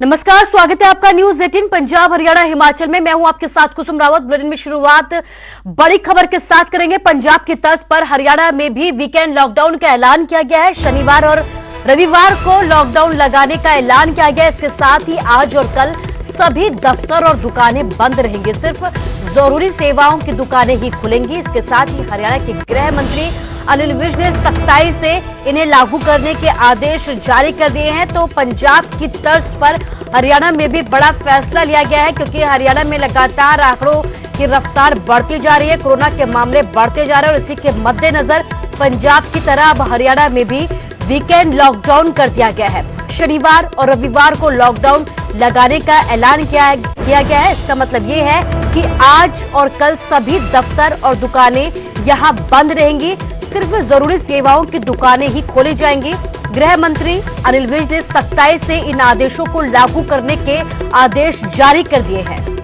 नमस्कार, स्वागत है आपका न्यूज 18 पंजाब हरियाणा हिमाचल में। मैं हूं आपके साथ कुसुम रावत। बुलेटिन में शुरुआत बड़ी खबर के साथ करेंगे। पंजाब की तर्ज पर हरियाणा में भी वीकेंड लॉकडाउन का ऐलान किया गया है। शनिवार और रविवार को लॉकडाउन लगाने का ऐलान किया गया है। इसके साथ ही आज और कल सभी दफ्तर और दुकानें बंद रहेंगी। सिर्फ जरूरी सेवाओं की दुकानें ही खुलेंगी। इसके साथ ही हरियाणा के गृह मंत्री अनिल विज ने सख्ताई से इन्हें लागू करने के आदेश जारी कर दिए हैं। तो पंजाब की तर्ज पर हरियाणा में भी बड़ा फैसला लिया गया है, क्योंकि हरियाणा में लगातार आंकड़ों की रफ्तार बढ़ती जा रही है। कोरोना के मामले बढ़ते जा रहे हैं और इसी के मद्देनजर पंजाब की तरह अब हरियाणा में भी वीकेंड लॉकडाउन कर दिया गया है। शनिवार और रविवार को लॉकडाउन लगाने का ऐलान किया गया है। इसका मतलब ये है कि आज और कल सभी दफ्तर और दुकानें यहां बंद रहेंगी। सिर्फ जरूरी सेवाओं की दुकानें ही खोली जाएंगी। गृह मंत्री अनिल विज ने सख्ताई से इन आदेशों को लागू करने के आदेश जारी कर दिए हैं।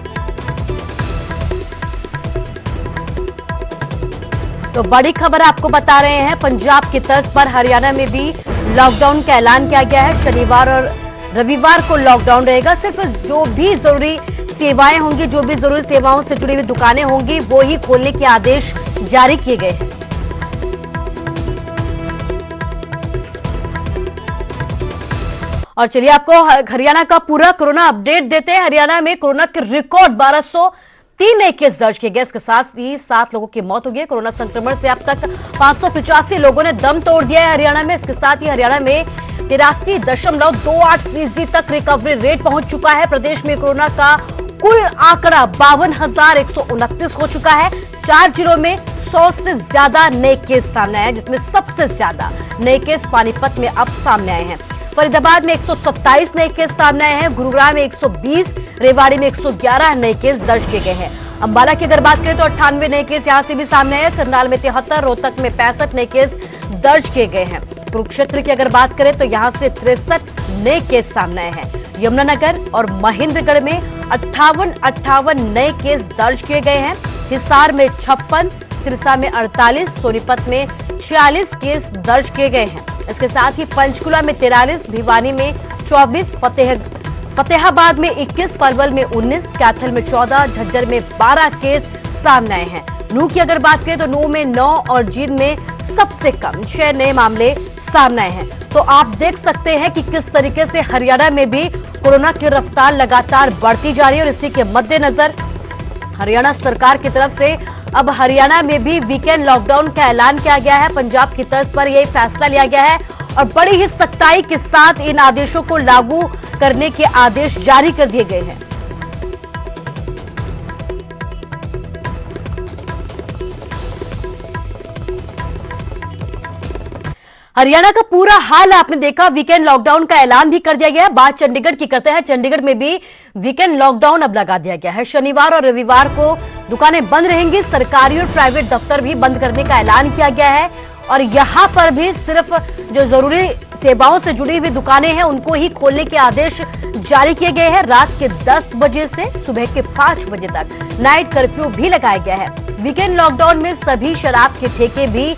तो बड़ी खबर आपको बता रहे हैं, पंजाब की तर्ज पर हरियाणा में भी लॉकडाउन का ऐलान किया गया है। शनिवार और रविवार को लॉकडाउन रहेगा। सिर्फ जो भी जरूरी सेवाएं होंगी, जो भी जरूरी सेवाओं से जुड़ी हुई दुकानें होंगी, वो ही खोलने के आदेश जारी किए गए हैं। और चलिए आपको हरियाणा का पूरा कोरोना अपडेट देते हैं। हरियाणा में कोरोना के रिकॉर्ड 1203 नए केस दर्ज किए गए। इसके साथ ही 7 लोगों की मौत हो गई है। कोरोना संक्रमण से अब तक 585 लोगों ने दम तोड़ दिया है हरियाणा में। इसके साथ ही हरियाणा में 83.28% तक रिकवरी रेट पहुंच चुका है। प्रदेश में कोरोना का कुल आंकड़ा 52,129 हो चुका है। 4 जिलों में 100 से ज्यादा नए केस सामने आए हैं, जिसमें सबसे ज्यादा नए केस पानीपत में अब सामने आए हैं। फरीदाबाद में 127 नए केस सामने आए हैं। गुरुग्राम में 120, रेवाड़ी में 111 नए केस दर्ज किए गए हैं। अंबाला की अगर बात करें तो 98 नए केस यहां से भी सामने आए हैं। करनाल में 73, रोहतक में 65 नए केस दर्ज किए गए हैं। कुरुक्षेत्र की अगर बात करें तो यहां से 63 नए केस सामने आए हैं। यमुनानगर और महेंद्रगढ़ में 58 नए केस दर्ज किए गए हैं। हिसार में 56, सिरसा में 48, सोनीपत में 46 केस दर्ज किए गए हैं। इसके साथ ही पंचकुला में 43, भिवानी में 24, फतेहाबाद में 21, पलवल में 19, कैथल में 14, झज्जर में 12 केस सामने आए हैं। नूह की अगर बात करें तो नूह में 9 और जींद में सबसे कम 6 नए मामले सामने आए हैं। तो आप देख सकते हैं कि किस तरीके से हरियाणा में भी कोरोना की रफ्तार लगातार बढ़ती जा रही है और इसी के मद्देनजर हरियाणा सरकार की तरफ से अब हरियाणा में भी वीकेंड लॉकडाउन का ऐलान किया गया है। पंजाब की तर्ज पर यह फैसला लिया गया है और बड़ी ही सख्ताई के साथ इन आदेशों को लागू करने के आदेश जारी कर दिए गए हैं। हरियाणा का पूरा हाल आपने देखा। वीकेंड लॉकडाउन का ऐलान भी कर दिया गया है। बात चंडीगढ़ की करते हैं। चंडीगढ़ में भी वीकेंड लॉकडाउन अब लगा दिया गया है। शनिवार और रविवार को दुकानें बंद रहेंगी। सरकारी और प्राइवेट दफ्तर भी बंद करने का ऐलान किया गया है और यहां पर भी सिर्फ जो जरूरी सेवाओं से जुड़ी हुई दुकानें हैं, उनको ही खोलने के आदेश जारी किए गए हैं। रात के 10 बजे से सुबह के 5 बजे तक नाइट कर्फ्यू भी लगाया गया है। वीकेंड लॉकडाउन में सभी शराब के ठेके भी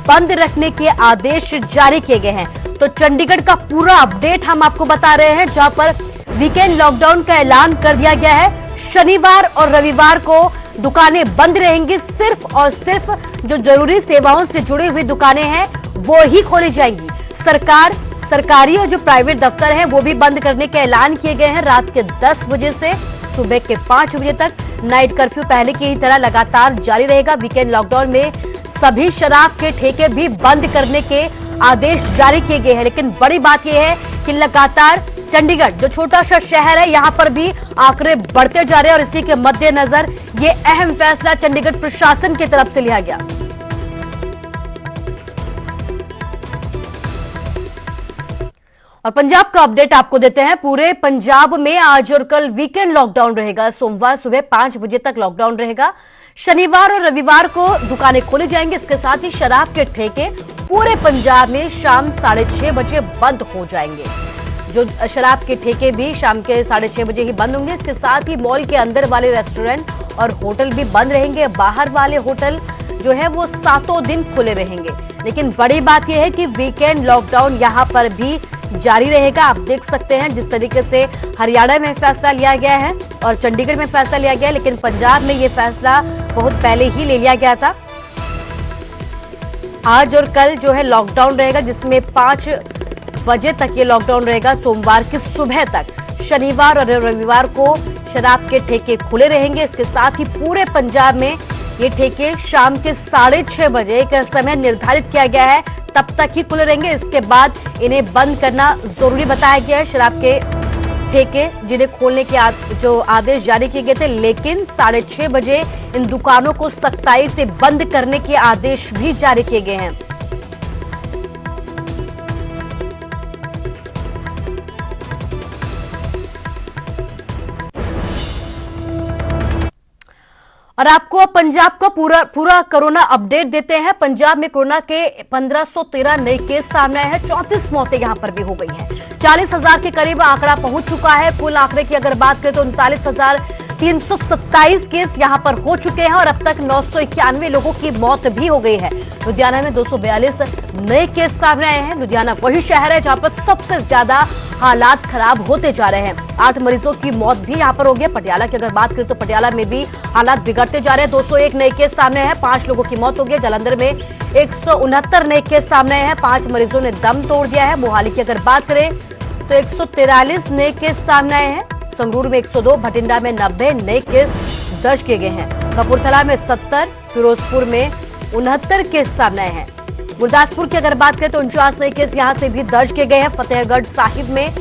बंद रखने के आदेश जारी किए गए हैं। तो चंडीगढ़ का पूरा अपडेट हम आपको बता रहे हैं, जहां पर वीकेंड लॉकडाउन का ऐलान कर दिया गया है। शनिवार और रविवार को दुकानें बंद रहेंगी। सिर्फ और सिर्फ जो जरूरी सेवाओं से जुड़ी हुई दुकानें हैं, वो ही खोली जाएंगी। सरकारी और जो प्राइवेट दफ्तर हैं, वो भी बंद करने के ऐलान किए गए हैं। रात के 10 बजे से सुबह के 5 बजे तक नाइट कर्फ्यू पहले की ही तरह लगातार जारी रहेगा। वीकेंड लॉकडाउन में सभी शराब के ठेके भी बंद करने के आदेश जारी किए गए हैं। लेकिन बड़ी बात यह है कि लगातार चंडीगढ़ जो छोटा सा शहर है, यहां पर भी आंकड़े बढ़ते जा रहे हैं और इसी के मद्देनजर ये अहम फैसला चंडीगढ़ प्रशासन की तरफ से लिया गया। और पंजाब का अपडेट आपको देते हैं। पूरे पंजाब में आज और कल वीकेंड लॉकडाउन रहेगा। सोमवार सुबह 5 बजे तक लॉकडाउन रहेगा। शनिवार और रविवार को दुकानें खोली जाएंगी। इसके साथ ही शराब के ठेके पूरे पंजाब में शाम 6:30 बजे बंद हो जाएंगे। जो शराब के ठेके भी शाम के 6:30 बजे ही बंद होंगे। इसके साथ ही मॉल के अंदर वाले रेस्टोरेंट और होटल भी बंद रहेंगे। बाहर वाले होटल जो है वो 7 दिन खुले रहेंगे। लेकिन बड़ी बात यह है कि वीकेंड लॉकडाउन यहां पर भी जारी रहेगा। आप देख सकते हैं जिस तरीके से हरियाणा में फैसला लिया गया है और चंडीगढ़ में फैसला लिया गया है, लेकिन पंजाब में ये फैसला बहुत पहले ही ले लिया गया था। आज और कल जो है लॉकडाउन रहेगा, जिसमें 5 बजे तक ये लॉकडाउन रहेगा, सोमवार की सुबह तक। शनिवार और रविवार को शराब के ठेके खुले रहेंगे। इसके साथ ही पूरे पंजाब में ये ठेके शाम के 6:30 बजे एक समय निर्धारित किया गया है, तब तक ही खुले रहेंगे। इसके बाद इन्हें बंद करना जरूरी बताया गया है। शराब के ठेके जिन्हें खोलने के जो आदेश जारी किए गए थे, लेकिन 6:30 बजे इन दुकानों को सख्ताई से बंद करने के आदेश भी जारी किए गए हैं। और आपको अब पंजाब का पूरा कोरोना अपडेट देते हैं। पंजाब में कोरोना के 1513 नए केस सामने आए हैं। 34 मौतें यहां पर भी हो गई हैं। 40,000 के करीब आंकड़ा पहुंच चुका है। कुल आंकड़े की अगर बात करें तो 39,327 केस यहां पर हो चुके हैं और अब तक 991 लोगों की मौत भी हो गई है। लुधियाना में 242 नए केस सामने आए हैं। लुधियाना वही शहर है जहां पर सबसे ज्यादा हालात खराब होते जा रहे हैं। 8 मरीजों की मौत भी यहां पर हो गई। पटियाला की अगर बात करें तो पटियाला में भी हालात बिगड़ते जा रहे हैं। 201 नए केस सामने हैं, 5 लोगों की मौत हो गई। जालंधर में 169 नए केस सामने हैं, 5 मरीजों ने दम तोड़ दिया है। मोहाली की अगर बात करें तो 143 नए केस सामने आए हैं। संगरूर में 102, भटिंडा में 90 नए केस दर्ज किए गए हैं। कपूरथला में 70, फिरोजपुर में 69 केस सामने आए हैं। गुरदासपुर की अगर बात करें तो 49 नए केस यहां से भी दर्ज किए गए हैं। फतेहगढ़ साहिब में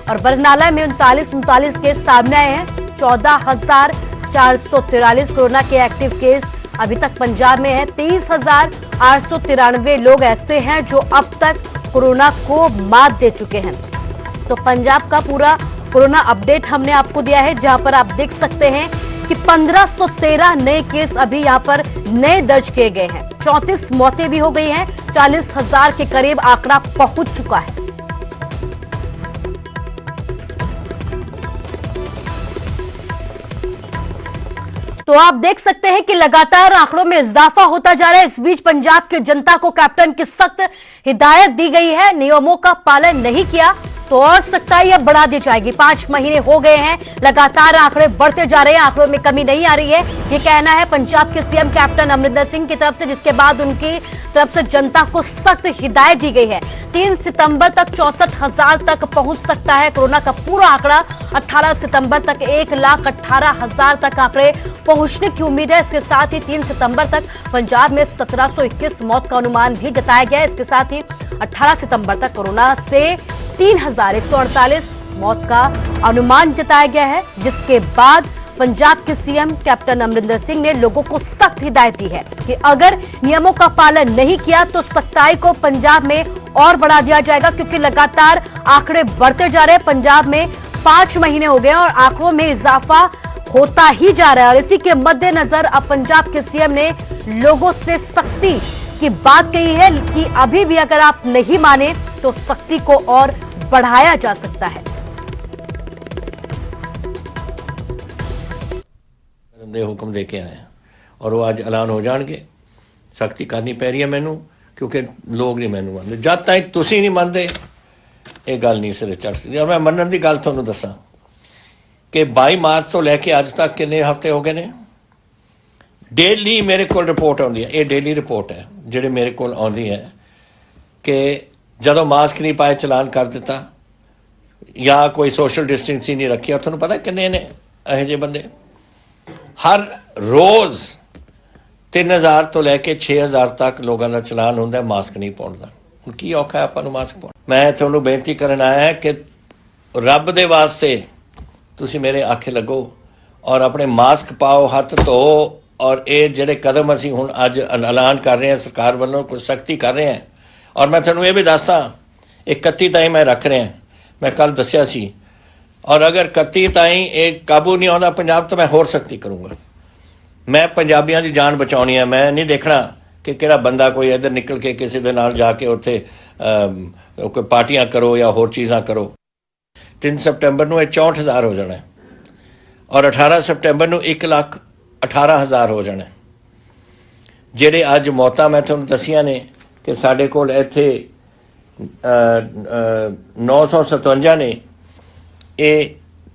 और बरनाला में 39 केस सामने आए हैं। 14,443 कोरोना के एक्टिव केस अभी तक पंजाब में है। 30,893 लोग ऐसे हैं जो अब तक कोरोना को मात दे चुके हैं। तो पंजाब का पूरा कोरोना अपडेट हमने आपको दिया है, जहां पर आप देख सकते हैं कि 1513 नए केस अभी यहां पर नए दर्ज किए गए हैं। 34 मौतें भी हो गई हैं। 40,000 के करीब आंकड़ा पहुंच चुका है। तो आप देख सकते हैं कि लगातार आंकड़ों में इजाफा होता जा रहा है। इस बीच पंजाब की जनता को कैप्टन की सख्त हिदायत दी गई है। नियमों का पालन नहीं किया तो और सख्ताई अब बढ़ा दी जाएगी। 5 महीने हो गए हैं, लगातार आंकड़े बढ़ते जा रहे हैं, आंकड़ों में कमी नहीं आ रही है। ये कहना है पंजाब के सीएम कैप्टन अमरिंदर सिंह की तरफ से, जिसके बाद उनकी तरफ से जनता को सख्त हिदायत दी गई है। 3 सितंबर तक 64,000 तक पहुंच सकता है कोरोना का पूरा आंकड़ा। 18 सितंबर तक 1,18,000 तक आंकड़े पहुंचने की उम्मीद है। इसके साथ ही 3 सितंबर तक पंजाब में 1721 मौत का अनुमान भी जताया गया है। इसके साथ ही 18 सितंबर तक कोरोना से 3,148 मौत का अनुमान जताया गया है, जिसके बाद पंजाब के सीएम कैप्टन अमरिंदर सिंह ने लोगों को सख्त हिदायत दी है कि अगर नियमों का पालन नहीं किया तो सख्ताई को पंजाब में और बढ़ा दिया जाएगा, क्योंकि लगातार आंकड़े बढ़ते जा रहे हैं। पंजाब में 5 महीने हो गए और आंकड़ों में इजाफा होता ही जा रहा है। और इसी के मद्देनजर अब पंजाब के सीएम ने लोगों से सख्ती की बात कही है कि अभी भी अगर आप नहीं माने तो सख्ती को और बढ़ाया जा सकता है। दे हुक्म दे के आए और वो आज ऐलान हो जाएंगे। सख्ती करनी पै रही है मैनू, क्योंकि लोग नहीं मैनू मानते। जब तक तुसी नहीं मानते ये गल नहीं सिरे चढ़ सकती। और मैं मनण की गल तुहानूं दसां कि 22 मार्च तो लैके अज तक किन्ने हफ्ते हो गए ने। डेली मेरे को रिपोर्ट आती है, ये डेली रिपोर्ट है जिहड़ी मेरे को आती है कि जदों मास्क नहीं पाए चलान कर दिता या कोई सोशल डिस्टेंसिंग नहीं रखी। और तुहानूं पता किन्ने ने इहो जिहे बंदे हर रोज़ 3,000 तो लैके 6,000 तक लोगों का चलान होंदा मास्क नहीं पाउण दा। हुण की औखा है आपां नूं मास्क पाउण। मैं तुहानूं बेनती करन आया कि रब दे वास्ते तुसीं मेरे आखे लगो और अपने मास्क पाओ, हथ धो। और ये जिहड़े कदम असीं हुण अज ऐलान कर रहे हैं, सरकार वालों कुछ सख्ती कर रहे हैं। और मैं तुहानूं ये भी दस्सां 31 ताईं मैं रख रहा, मैं कल दस्सिया सी। और अगर 31 ताईं एक काबू नहीं आता पंजाब तो मैं होर सख्ती करूँगा। मैं पंजाबियों की जान बचाउणी है। मैं नहीं देखना कि किहड़ा बंदा कोई इधर निकल के किसी दे नाल जाके उत्थे कोई पार्टियां करो या होर चीज़ां करो। 3 सितंबर को 64,000 हो जाना है और 18 सितंबर को 1,18,000 हो जाना है। जिहड़े अज मौतां मैं तुहानूं दस्सियां ने कि साडे कोल इत्थे 957 ਨੇ ਇਹ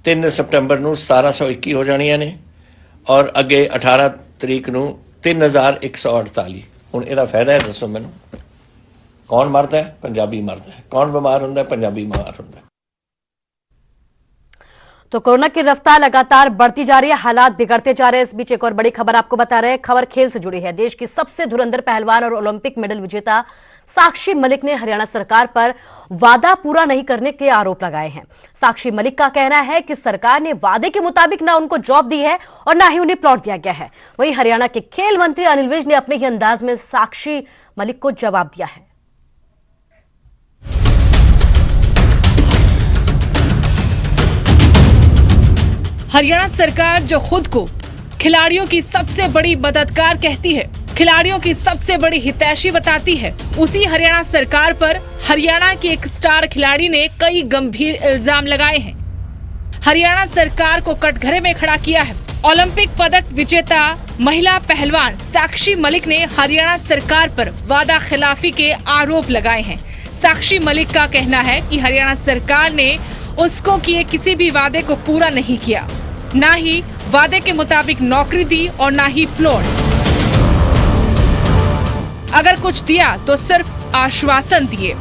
3 ਸਤੰਬਰ ਨੂੰ 1721 ਹੋ ਜਾਣੀਆਂ ਨੇ ਔਰ ਅੱਗੇ 18 ਤਰੀਕ ਨੂੰ 3148। ਹੁਣ ਇਹਦਾ ਫਾਇਦਾ ਹੈ, ਦੱਸੋ ਮੈਨੂੰ, ਕੌਣ ਮਰਦਾ ਹੈ? ਪੰਜਾਬੀ ਮਰਦਾ है। कौन बीमार होता है? पंजाबी बीमार होता है। तो कोरोना की रफ्तार लगातार बढ़ती जा रही है, हालात बिगड़ते जा रहे हैं। इस बीच एक और बड़ी खबर आपको बता रहे हैं। खबर खेल से जुड़ी है। देश की सबसे धुरंधर पहलवान और ओलंपिक मेडल विजेता साक्षी मलिक ने हरियाणा सरकार पर वादा पूरा नहीं करने के आरोप लगाए हैं। साक्षी मलिक का कहना है कि सरकार ने वादे के मुताबिक ना उनको जॉब दी है और ना ही उन्हें प्लॉट दिया गया है। वहीं हरियाणा के खेल मंत्री अनिल विज ने अपने ही अंदाज में साक्षी मलिक को जवाब दिया है। हरियाणा सरकार जो खुद को खिलाड़ियों की सबसे बड़ी मददगार कहती है, खिलाड़ियों की सबसे बड़ी हितैषी बताती है, उसी हरियाणा सरकार पर हरियाणा की एक स्टार खिलाड़ी ने कई गंभीर इल्जाम लगाए हैं। हरियाणा सरकार को कटघरे में खड़ा किया है। ओलंपिक पदक विजेता महिला पहलवान साक्षी मलिक ने हरियाणा सरकार पर वादा खिलाफी के आरोप लगाए हैं। साक्षी मलिक का कहना है कि हरियाणा सरकार ने उसको किए किसी भी वादे को पूरा नहीं किया, ना ही वादे के मुताबिक नौकरी दी और ना ही प्लॉट। अगर कुछ दिया तो सिर्फ आश्वासन दिए।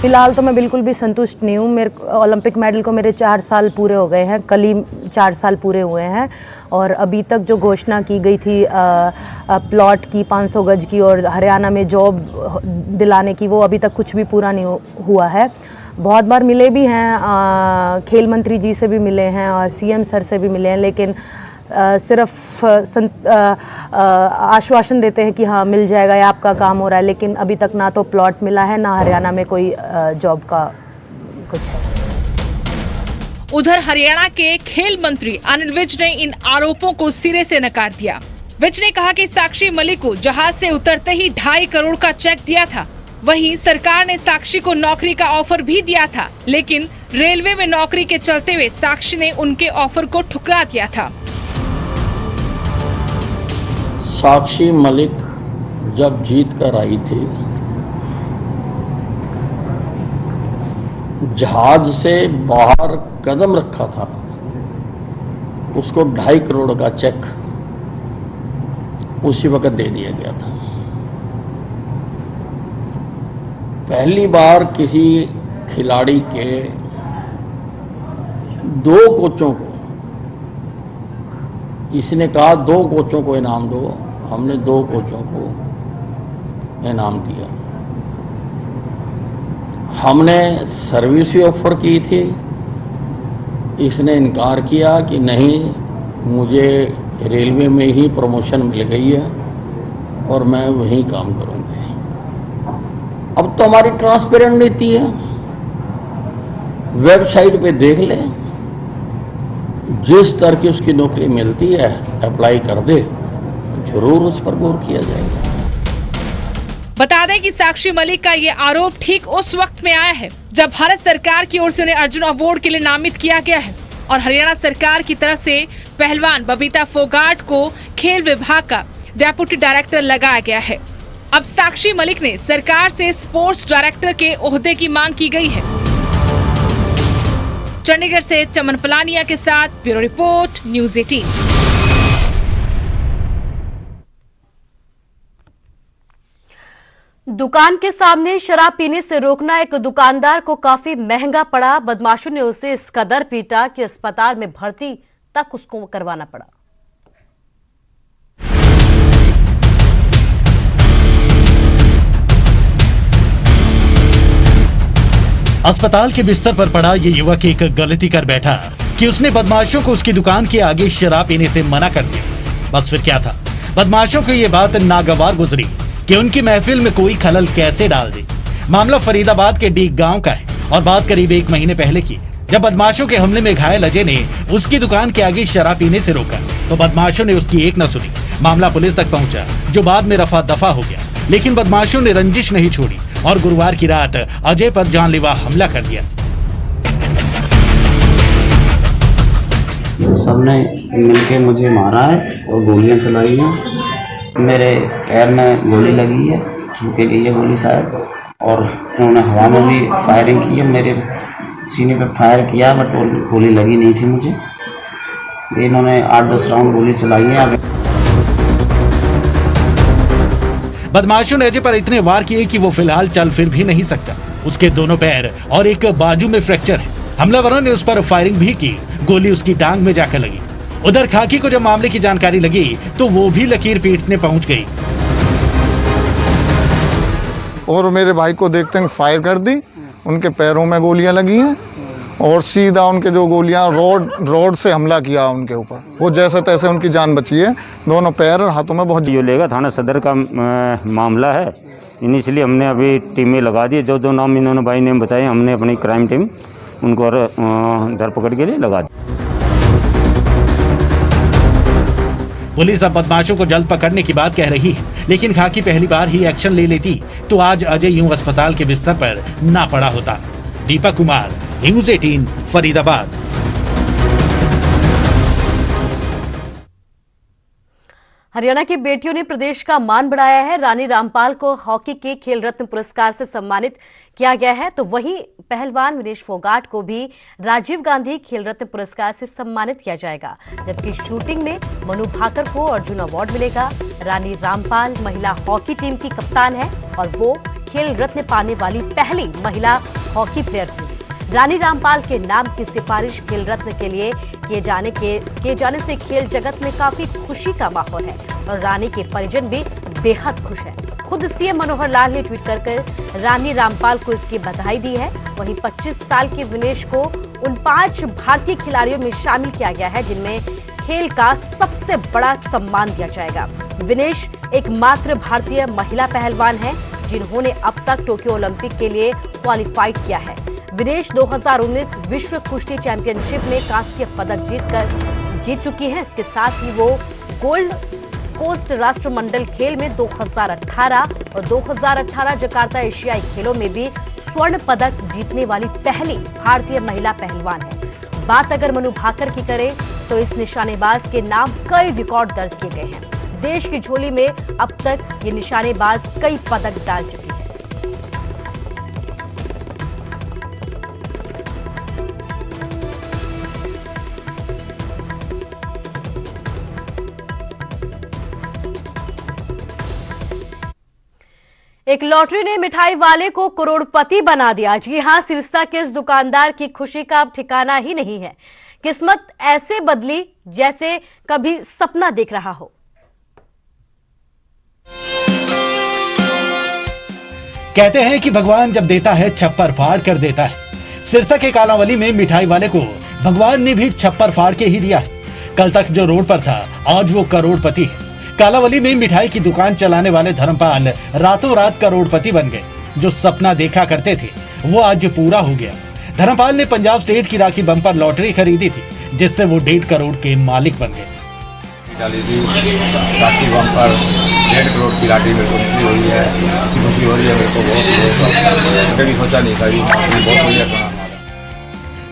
फिलहाल तो मैं बिल्कुल भी संतुष्ट नहीं हूँ। मेरे ओलंपिक मेडल को मेरे 4 साल पूरे हो गए हैं, कल ही 4 साल पूरे हुए हैं और अभी तक जो घोषणा की गई थी प्लॉट की 500 गज की और हरियाणा में जॉब दिलाने की, वो अभी तक कुछ भी पूरा नहीं हुआ है। बहुत बार मिले भी हैं, खेल मंत्री जी से भी मिले हैं और सीएम सर से भी मिले हैं, लेकिन सिर्फ आश्वासन देते हैं कि हाँ मिल जाएगा या आपका काम हो रहा है, लेकिन अभी तक ना तो प्लॉट मिला है ना हरियाणा में कोई जॉब का कुछ है। उधर हरियाणा के खेल मंत्री अनिल विज ने इन आरोपों को सिरे से नकार दिया। विज ने कहा कि साक्षी मलिक को जहाज से उतरते ही 2.5 करोड़ का चेक दिया था। वहीं सरकार ने साक्षी को नौकरी का ऑफर भी दिया था, लेकिन रेलवे में नौकरी के चलते हुए साक्षी ने उनके ऑफर को ठुकरा दिया था। साक्षी मलिक जब जीत कर आई थी, जहाज से बाहर कदम रखा था, उसको 2.5 करोड़ का चेक उसी वक्त दे दिया गया था। पहली बार किसी खिलाड़ी के 2 कोचों को, इसने कहा 2 कोचों को इनाम दो, हमने 2 कोचों को इनाम दिया। हमने सर्विस भी ऑफर की थी, इसने इनकार किया कि नहीं मुझे रेलवे में ही प्रमोशन मिल गई है और मैं वहीं काम करूंगी। अब तो हमारी ट्रांसपेरेंट नीति है, वेबसाइट पे देख ले, जिस तरह की उसकी नौकरी मिलती है अप्लाई कर दे, जरूर उस पर गौर किया जाएगा। बता दें कि साक्षी मलिक का ये आरोप ठीक उस वक्त में आया है जब भारत सरकार की ओर से उन्हें अर्जुन अवार्ड के लिए नामित किया गया है और हरियाणा सरकार की तरफ से पहलवान बबीता फोगाट को खेल विभाग का डेप्यूटी डायरेक्टर लगाया गया है। अब साक्षी मलिक ने सरकार से स्पोर्ट्स डायरेक्टर के ओहदे की मांग की गई है। चंडीगढ़ से चमन पलानिया के साथ ब्यूरो रिपोर्ट, न्यूज़ 18। दुकान के सामने शराब पीने से रोकना एक दुकानदार को काफी महंगा पड़ा। बदमाशों ने उसे इस कदर पीटा कि अस्पताल में भर्ती तक उसको करवाना पड़ा। अस्पताल के बिस्तर पर पड़ा ये युवक एक गलती कर बैठा कि उसने बदमाशों को उसकी दुकान के आगे शराब पीने से मना कर दिया। बस फिर क्या था, बदमाशों को ये बात नागवार गुजरी कि उनकी महफिल में कोई खलल कैसे डाल दे। मामला फरीदाबाद के डीग गांव का है और बात करीब 1 महीने पहले की, जब बदमाशों के हमले में घायल अजय ने उसकी दुकान के आगे शराब पीने से रोका तो बदमाशों ने उसकी एक न सुनी। मामला पुलिस तक पहुंचा, जो बाद में रफा दफा हो गया, लेकिन बदमाशों ने रंजिश नहीं छोड़ी और गुरुवार की रात अजय पर जानलेवा हमला कर दिया। सबने मिलके मुझे मारा है और गोलियां चलाई हैं। मेरे पैर में गोली लगी है छू के गई है गोली शायद, और उन्होंने हवा में भी फायरिंग की है, मेरे सीने पे फायर किया बट गोली लगी नहीं थी मुझे। इन्होंने 8-10 राउंड गोली चलाई है। बदमाशों ने अजय पर इतने वार किए कि वो फिलहाल चल फिर भी नहीं सकता। उसके दोनों पैर और एक बाजू में फ्रैक्चर है। हमलावरों ने उस पर फायरिंग भी की, गोली उसकी टांग में जाकर लगी। उधर खाकी को जब मामले की जानकारी लगी तो वो भी लकीर पीटने पहुंच गई और मेरे भाई को देखते ही फायर कर दी। उनके पैरों में गोलियां लगी हैं और सीधा उनके जो गोलियां रोड से हमला किया उनके ऊपर। वो जैसे तैसे उनकी जान बची है, दोनों पैर और हाथों में बहुत। जो लेगा थाना सदर का मामला है। इनिशियली हमने अभी टीमें लगा दी, जो नाम इन्होंने भाई ने बताए हमने अपनी क्राइम टीम उनको धरपकड़ के लिए लगा दी। पुलिस अब बदमाशों को जल्द पकड़ने की बात कह रही है, लेकिन खाकी पहली बार ही एक्शन ले लेती तो आज अजय यूं अस्पताल के बिस्तर पर ना पड़ा होता। दीपक कुमार, न्यूज़ 18, फरीदाबाद। हरियाणा की बेटियों ने प्रदेश का मान बढ़ाया है। रानी रामपाल को हॉकी के खेल रत्न पुरस्कार से सम्मानित किया गया है, तो वहीं पहलवान विनेश फोगाट को भी राजीव गांधी खेल रत्न पुरस्कार से सम्मानित किया जाएगा, जबकि शूटिंग में मनु भाकर को अर्जुन अवार्ड मिलेगा। रानी रामपाल महिला हॉकी टीम की कप्तान है और वो खेल रत्न पाने वाली पहली महिला हॉकी प्लेयर थी। रानी रामपाल के नाम की सिफारिश खेल रत्न के लिए किए जाने से खेल जगत में काफी खुशी का माहौल है और रानी के परिजन भी बेहद खुश हैं। खुद सीएम मनोहर लाल ने ट्वीट कर रानी रामपाल को इसकी बधाई दी है। वहीं 25 साल के विनेश को उन 5 भारतीय खिलाड़ियों में शामिल किया गया है जिनमें खेल का सबसे बड़ा सम्मान दिया जाएगा। विनेश एकमात्र भारतीय महिला पहलवान है जिन्होंने अब तक टोक्यो ओलंपिक के लिए क्वालिफाइड किया है। विनेश 2019 विश्व कुश्ती चैंपियनशिप में कांस्य पदक जीत चुकी हैं। इसके साथ ही वो गोल्ड कोस्ट राष्ट्रमंडल खेल में 2018 और 2018 जकार्ता एशियाई खेलों में भी स्वर्ण पदक जीतने वाली पहली भारतीय महिला पहलवान है। बात अगर मनु भाकर की करें तो इस निशानेबाज के नाम कई रिकॉर्ड दर्ज किए गए हैं। देश की झोली में अब तक ये निशानेबाज कई पदक डाल चुकी है। एक लॉटरी ने मिठाई वाले को करोड़पति बना दिया। जी हां, सिरसा के इस दुकानदार की खुशी का अब ठिकाना ही नहीं है। किस्मत ऐसे बदली जैसे कभी सपना देख रहा हो। कहते हैं कि भगवान जब देता है छप्पर फाड़ कर देता है। सिरसा के कालावली में मिठाई वाले को भगवान ने भी छप्पर फाड़ के ही दिया है। कल तक जो रोड पर था आज वो करोड़पति है। कालावली में मिठाई की दुकान चलाने वाले धर्मपाल रातों रात करोड़पति बन गए। जो सपना देखा करते थे वो आज पूरा हो गया। धर्मपाल ने पंजाब स्टेट की राखी बम्पर लॉटरी खरीदी थी जिससे वो 1.5 करोड़ के मालिक बन गए। राखी बम्पर 1.5 करोड़ की लॉटरी मेरे को निकली हुई है। खुशी हो रही है मेरे को बहुत। कभी सोचा नहीं था, बहुत बढ़िया।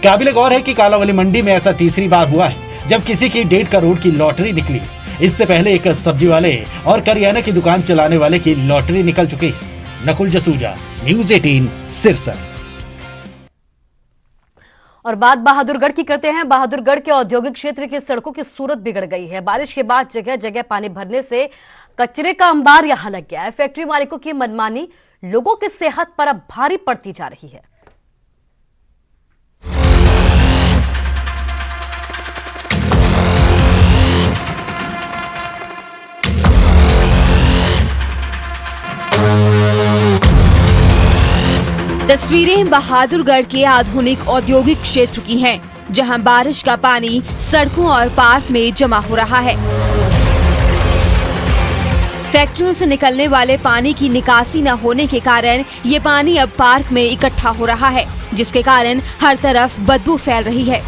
काबिल गौर है कि कालावली मंडी में ऐसा तीसरी बार हुआ है जब किसी की 1.5 करोड़ की लॉटरी निकली। इससे पहले एक सब्जी वाले और करियाना की दुकान चलाने वाले की लॉटरी निकल चुकी है। नकुल जसूजा, न्यूज़ 18, सिरसा। और बात बहादुरगढ़ की करते हैं। बहादुरगढ़ के औद्योगिक क्षेत्र की सड़कों की सूरत बिगड़ गई है। बारिश के बाद जगह जगह पानी भरने से कचरे का अंबार यहां लग गया है। फैक्ट्री मालिकों की मनमानी लोगों की सेहत पर अब भारी पड़ती जा रही है। तस्वीरें बहादुरगढ़ के आधुनिक औद्योगिक क्षेत्र की हैं, जहां बारिश का पानी सड़कों और पार्क में जमा हो रहा है। फैक्ट्रियों से निकलने वाले पानी की निकासी न होने के कारण ये पानी अब पार्क में इकट्ठा हो रहा है, जिसके कारण हर तरफ बदबू फैल रही है।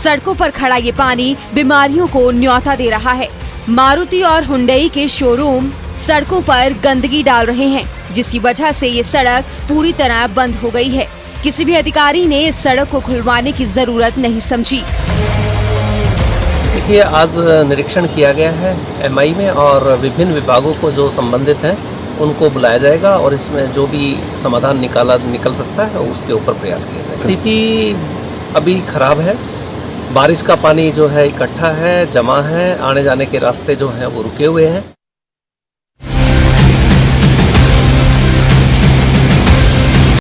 सड़कों पर खड़ा ये पानी बीमारियों को न्योता दे रहा है। मारुति और हुंडई के शोरूम सड़कों पर गंदगी डाल रहे हैं, जिसकी वजह से ये सड़क पूरी तरह बंद हो गई है। किसी भी अधिकारी ने इस सड़क को खुलवाने की जरूरत नहीं समझी। देखिए, आज निरीक्षण किया गया है एमआई में और विभिन्न विभागों को जो संबंधित हैं उनको बुलाया जाएगा और इसमें जो भी समाधान निकल सकता है उसके ऊपर प्रयास किया जाएगा। स्थिति अभी खराब है, बारिश का पानी जो है इकट्ठा है, जमा है, आने जाने के रास्ते जो हैं वो रुके हुए हैं।